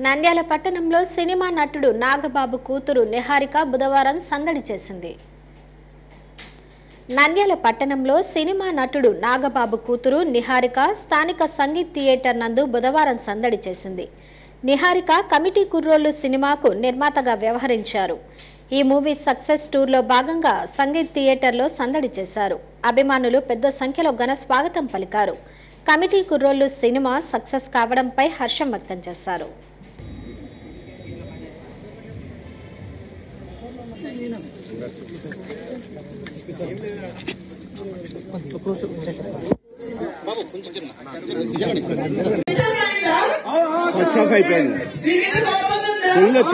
నంద్యాల పట్టణంలో సినిమా నటుడు నాగబాబు కూతురు నిహారిక బుధవారం సందడి చేసింది. నంద్యాల పట్టణంలో సినిమా నటుడు నాగబాబు కూతురు నిహారిక స్థానిక సంగీత్ థియేటర్ నందు బుధవారం సందడి చేసింది. నిహారిక కమిటీ కుర్రోళ్ళు సినిమాకు నిర్మాతగా వ్యవహరించారు. ఈ మూవీ సక్సెస్ టూర్లో భాగంగా సంగీత్ థియేటర్లో సందడి చేశారు. అభిమానులు పెద్ద సంఖ్యలో ఘన స్వాగతం పలికారు. కమిటీ కుర్రోళ్ళు సినిమా సక్సెస్ కావడంపై హర్షం వ్యక్తం చేశారు.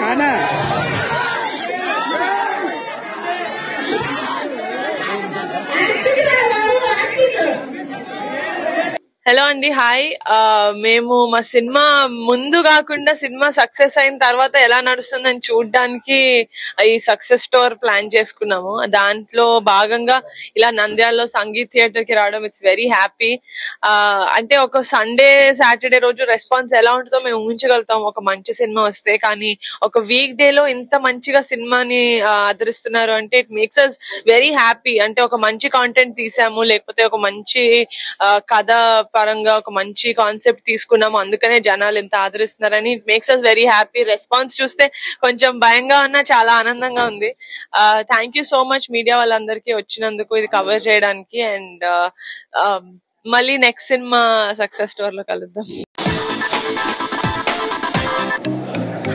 చాలా హలో అండి, హాయ్. మేము మా సినిమా ముందు కాకుండా సినిమా సక్సెస్ అయిన తర్వాత ఎలా నడుస్తుందని చూడడానికి ఈ సక్సెస్ స్టోర్ ప్లాన్ చేసుకున్నాము. దాంట్లో భాగంగా ఇలా నంద్యాలలో సంగీత్ థియేటర్ కి రావడం ఇట్స్ వెరీ హ్యాపీ. అంటే ఒక సండే సాటర్డే రోజు రెస్పాన్స్ ఎలా ఉంటుందో మేము ఊహించగలుగుతాం ఒక మంచి సినిమా వస్తే. కానీ ఒక వీక్ డే లో ఇంత మంచిగా సినిమాని ఆదరిస్తున్నారు అంటే it makes us very happy. అంటే ఒక మంచి కాంటెంట్ తీసాము, లేకపోతే ఒక మంచి కథ పరంగా ఒక మంచి కాన్సెప్ట్ తీసుకున్నాము, అందుకనే జనాలు ఎంత ఆదరిస్తున్నారని it makes us very happy. Response చూస్తే కొంచెం భయంగా ఉన్నా చాలా ఆనందంగా ఉంది. Thank you so much media వాళ్ళందరికీ వచ్చినందుకు ఇది కవర్ చేయడానికి. అండ్ మళ్ళీ నెక్స్ట్ సినిమా సక్సెస్ స్టోర్ లో కలుద్దాం.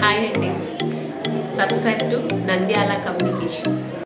హాయ్ అండి, సబ్స్క్రైబ్ టు నంద్యాల కమ్యూనికేషన్.